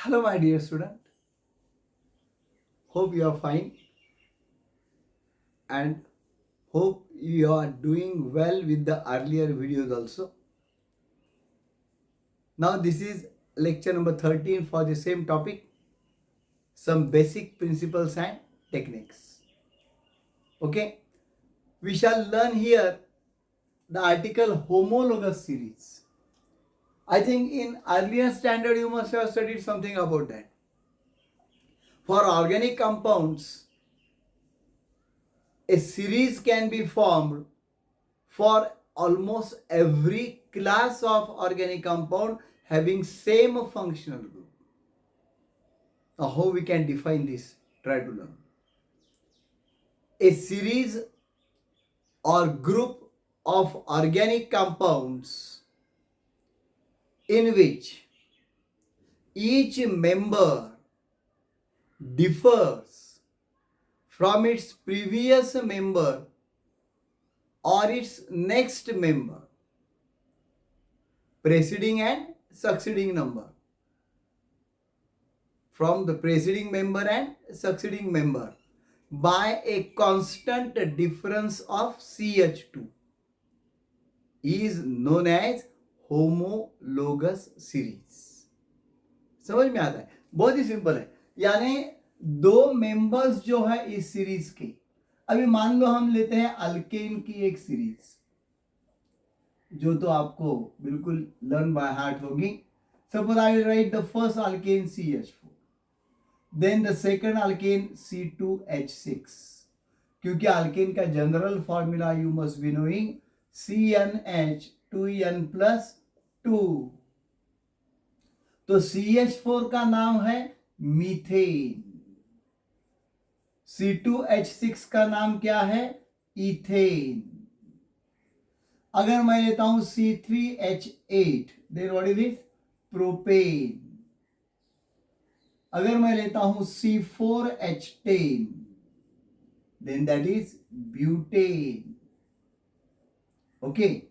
Hello, my dear student. Hope you are fine and hope you are doing well with the earlier videos also. Now, this is lecture number 13 for the same topic, some basic principles and techniques. Okay, we shall learn here the article homologous series. I think in earlier standard you must have studied something about that. For organic compounds, a series can be formed for almost every class of organic compound having same functional group. Now how we can define this? Try to learn. A series or group of organic compounds in which each member differs from its previous member or its next member, preceding and succeeding number, from the preceding member and succeeding member by a constant difference of CH2 is known as homologous series. समझ में आता है? बहुत ही simple है. यानी दो members जो है इस सीरीज के, अभी मान लो हम लेते हैं अल्केन की एक सीरीज जो तो आपको बिल्कुल लर्न बाय हार्ट होगी. Suppose I will write the first alkane CH4, then the second alkane C2H6. क्योंकि अल्केन का general formula you must be knowing CnH2n+2. तो CH4 का नाम है मीथेन, C2H6 का नाम क्या है? इथेन. अगर मैं लेता हूं C3H8, then what is it? Propane. अगर मैं लेता हूं C4H10, then that is butane. Okay,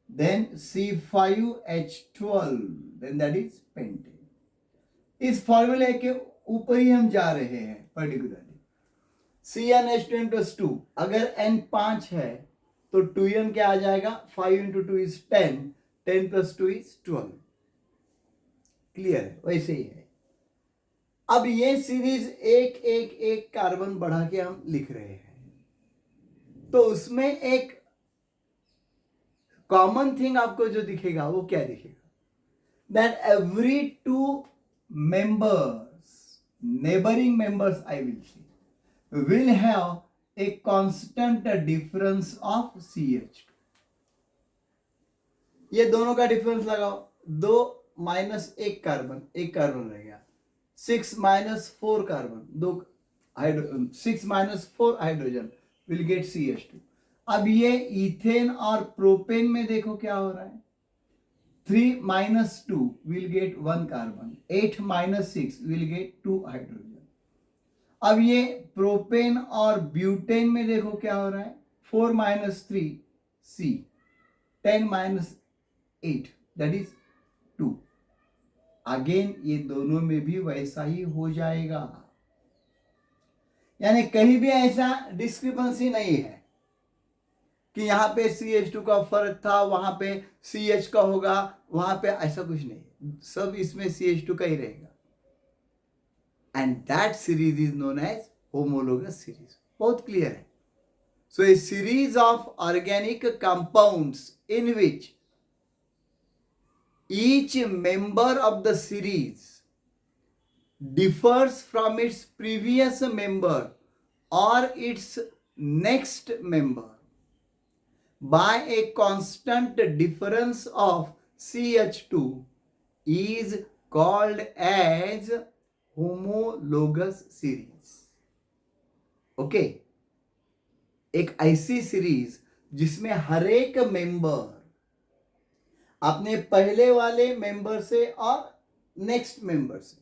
then C5H12, then that is pentane. इस फॉर्मूले के ऊपर ही हम जा रहे हैं. पर्टिकुलरली CnH2n+2, अगर n 5 है तो 2n क्या आ जाएगा? 5 into 2 is 10, 10 plus 2 is 12. Clear है? वैसे ही है. अब ये सीरीज एक एक एक कार्बन बढ़ा के हम लिख रहे हैं, तो उसमें एक कॉमन थिंग आपको जो दिखेगा वो क्या दिखेगा? That every two members, neighboring members I will say, will have a constant difference of CH2. ये दोनों का डिफरेंस लगाओ. 2 माइनस एक कार्बन, एक कार्बन रह गया. 6 minus 4 carbon, 6 minus 4 hydrogen will get CH2. अब ये इथेन और प्रोपेन में देखो क्या हो रहा है. 3 minus 2 will get 1 carbon. 8 minus 6 will get 2 hydrogen. अब ये प्रोपेन और ब्यूटेन में देखो क्या हो रहा है. 4 minus 3 C. 10 minus 8 that is 2. Again ये दोनों में भी वैसा ही हो जाएगा. यानी कहीं भी ऐसा डिस्क्रिपेंसी नहीं है कि यहां पे CH2 का फर्क था, वहां पे CH का होगा, वहां पे ऐसा कुछ नहीं. सब इसमें CH2 का ही रहेगा. And that series is known as homologous series. बहुत क्लियर है. So a series of organic compounds in which each member of the series differs from its previous member or its next member by a constant difference of CH2 is called as homologous series. Okay, एक ऐसी series जिसमें हर एक member अपने पहले वाले member से और next member से,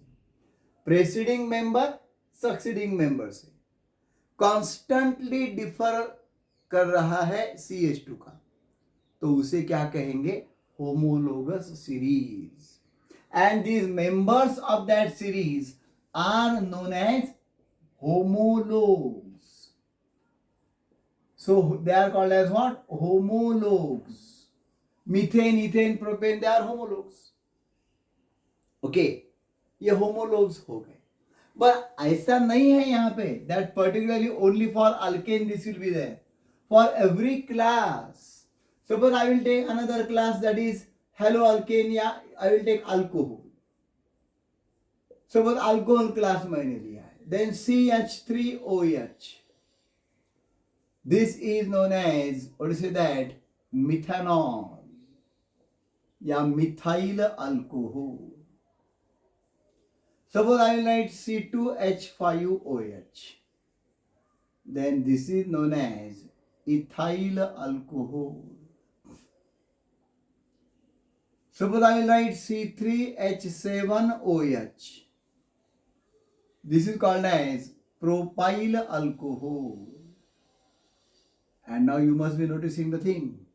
प्रेसिडिंग मेंबर, सक्सीडिंग मेंबर से कॉन्स्टेंटली डिफर कर रहा है CH2 का, तो उसे क्या कहेंगे? Homologous series. and these members of that series are known as homologues. So they are called as what? Homologues. Methane, ethane, propane, they are homologues. Okay, ये homologues हो गए. But ऐसा नहीं है यहाँ पे that particularly only for alkane this will be there. For every class, suppose I will take another class that is haloalkane, या I will take alcohol. Suppose alcohol class मैंने लिया है, then CH3OH. This is known as, what do you say that, methanol या methyl alcohol. Suppose I will write C2H5OH. Then this is known as ethyl alcohol. Suppose I will write C3H7OH. This is called as propyl alcohol. And now you must be noticing the thing.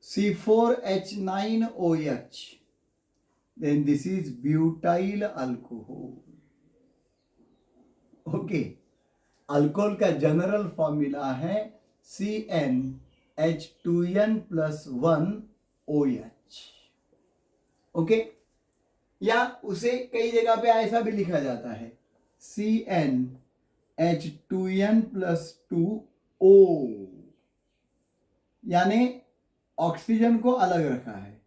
C4H9OH. Then this is butyl alcohol. Okay. Alcohol का general formula है CnH2n+1OH. Okay, या उसे कई जगह पे ऐसा भी लिखा जाता है CnH2n+2O, यानी ऑक्सीजन को अलग रखा है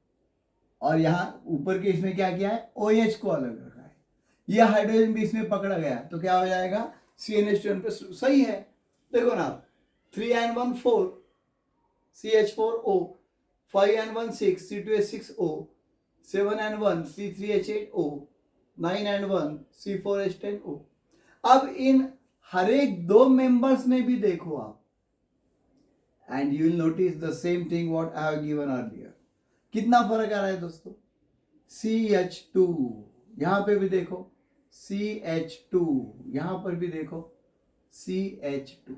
और यहां ऊपर के इसमें क्या किया है, OH को अलग रखा है. यह हाइड्रोजन भी इसमें पकड़ा गया तो क्या हो जाएगा, CnH2n+2. सही है, देखो ना, 3n1 4 CH4O, 5n1 6 C2H6O, 7n1 C3H8O, 9n1 C4H10O. अब इन हर एक दो मेंबर्स में भी देखो आप, and you will notice the same thing what I have given earlier. कितना फर्क आ रहा है दोस्तों, CH2 यहां पे भी देखो, CH2 यहां पर भी देखो, CH2.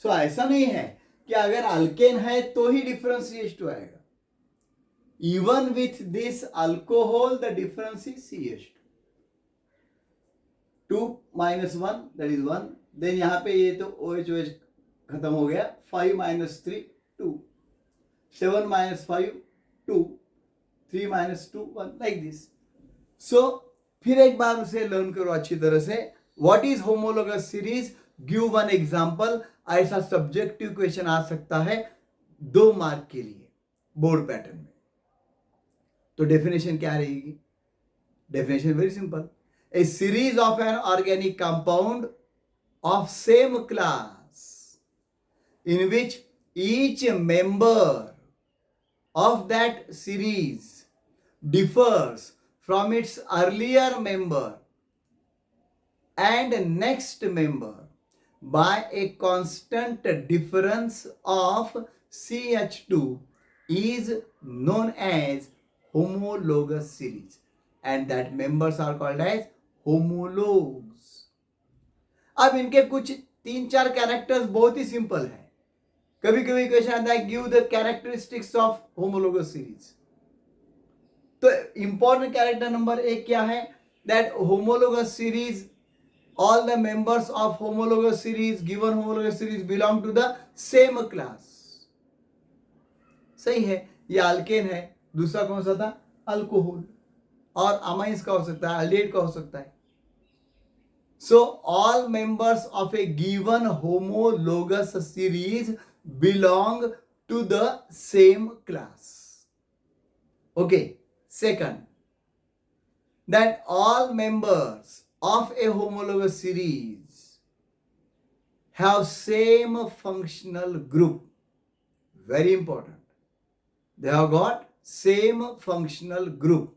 सो ऐसा नहीं है कि अगर अल्केन है तो ही डिफरेंस CH2 आएगा. Even with this alcohol the difference is CH2. 2 - 1 that is 1. देन यहां पे ये तो OH खत्म हो गया. 5 - 3 2, 7 - 5 2, 3 - 2 1, लाइक दिस. सो फिर एक बार उसे लर्न करो अच्छी तरह से. What is homologous series, give one example. ऐसा सब्जेक्टिव क्वेश्चन आ सकता है 2 मार्क के लिए बोर्ड पैटर्न में. तो डेफिनेशन क्या रहेगी, definition very simple. A series of an organic compound of same class in which each member of that series differs from its earlier member and next member by a constant difference of CH2 is known as homologous series, and that members are called as homologues. अब इनके कुछ 3-4 characters बहुत ही simple है. कभी कभी question आता है give the characteristics of homologous series. तो इंपॉर्टेंट कैरेक्टर नंबर 1 क्या है, that homologous series, all the members of homologous series, given homologous series belong to the same class. सही है, ये अल्केन है. दूसरा कौन सा था, अल्कोहल, और अमाइंस का हो सकता है, एल्डिहाइड का हो सकता है. So all members of a given homologous series belong to the same class. Okay. Second, that all members of a homologous series have same functional group. Very important. They have got same functional group.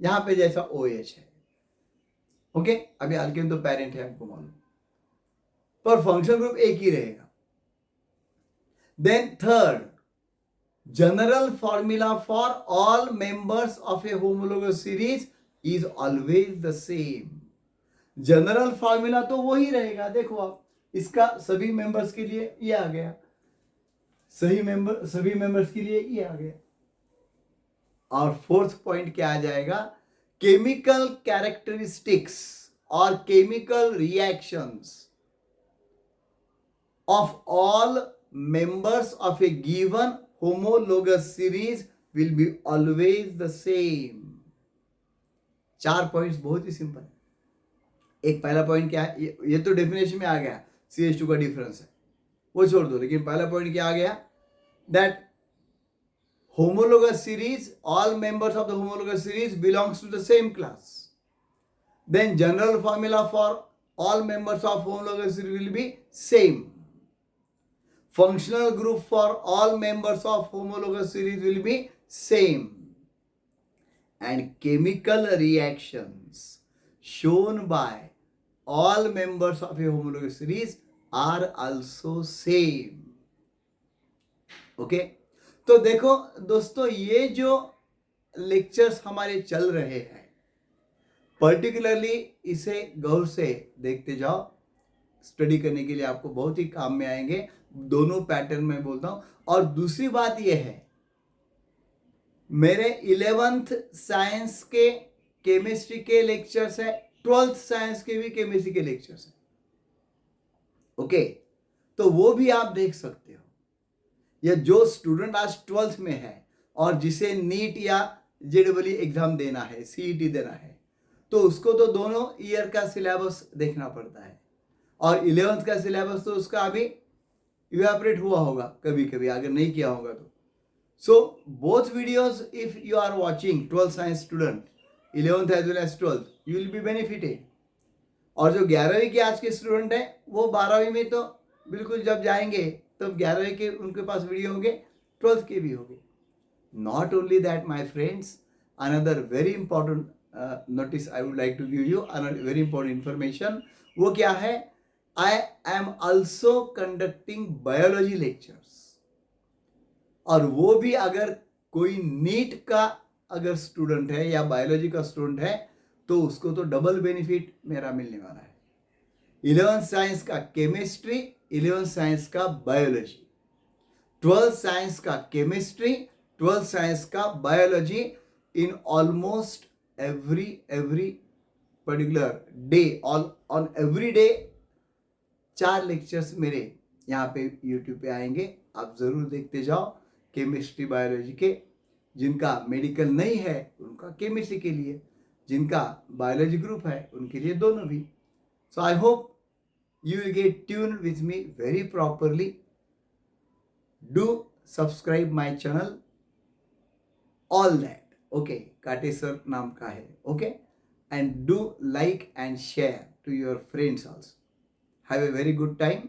यहां पे जैसा OH है. Okay, अभी alkane तो parent है आपको मालूम, पर फंक्शनल ग्रुप एक ही रहेगा. Then third, general formula for all members of a homologous series is always the same. General formula तो वही रहेगा. देखो आप, इसका सभी मेंबर्स के लिए ये आ गया, सभी मेंबर्स के लिए ये आ गया. और फोर्थ पॉइंट क्या आ जाएगा, केमिकल कैरेक्टरिस्टिक्स और chemical reactions of all members of a given homologous series will be always the same. 4 points बहुत ही सिंपल है. एक पहला पॉइंट क्या है, ये तो डेफिनेशन में आ गया, CH2 का डिफरेंस है, वो छोड़ दो. लेकिन पहला पॉइंट क्या आ गया, that homologous series, all members of the homologous series belongs to the same class. Then general formula for all members of homologous series will be same. Functional group for all members of homologous series will be same. And chemical reactions shown by all members of a homologous series are also same. Okay? तो देखो दोस्तों, ये जो lectures हमारे चल रहे हैं, particularly इसे गौर से देखते जाओ. स्टडी करने के लिए आपको बहुत ही काम में आएंगे. दोनों पैटर्न में बोलता हूं. और दूसरी बात यह है, मेरे 11th साइंस के केमिस्ट्री के लेक्चर्स है, 12th साइंस के भी केमिस्ट्री के लेक्चर्स है. ओके, तो वो भी आप देख सकते हो. या जो स्टूडेंट आज 12th में है और जिसे नीट या JEE एग्जाम देना है, CET देना है, तो उसको तो दोनों ईयर का सिलेबस देखना पड़ता है. और 11th का सिलेबस तो उसका अभी इवेपोरेट हुआ होगा कभी कभी, अगर नहीं किया होगा तो. So both videos, if you are watching 12th science student, 11th as well as 12th, you will be benefited. और जो 11वीं के आज के स्टूडेंट हैं, वो 12वीं में तो बिल्कुल जब जाएंगे तब तो 11वीं के उनके पास वीडियो होंगे, 12th के भी होंगे. Not only that my friends, another very important notice I would like to give you, another very important information. वो क्या है, I am also conducting biology lectures. और वो भी अगर कोई नीट का अगर स्टूडेंट है या बायोलॉजी का स्टूडेंट है, तो उसको तो डबल बेनिफिट मेरा मिलने वाला है. 11th साइंस का केमिस्ट्री, 11th साइंस का बायोलॉजी, 12th साइंस का केमिस्ट्री, 12th साइंस का biology, in almost every particular day, on every day 4 lectures मेरे यहाँ पे यूट्यूब पे आएंगे. आप ज़रूर देखते जाओ. केमिस्ट्री बायोलॉजी के, जिनका मेडिकल नहीं है उनका केमिस्ट्री के लिए, जिनका बायोलॉजी ग्रुप है उनके लिए दोनों भी. So I hope you will get tune with me very properly. Do subscribe my channel, all that. Okay, काटे सर नाम का है. Okay, and do like and share to your friends also. Have a very good time.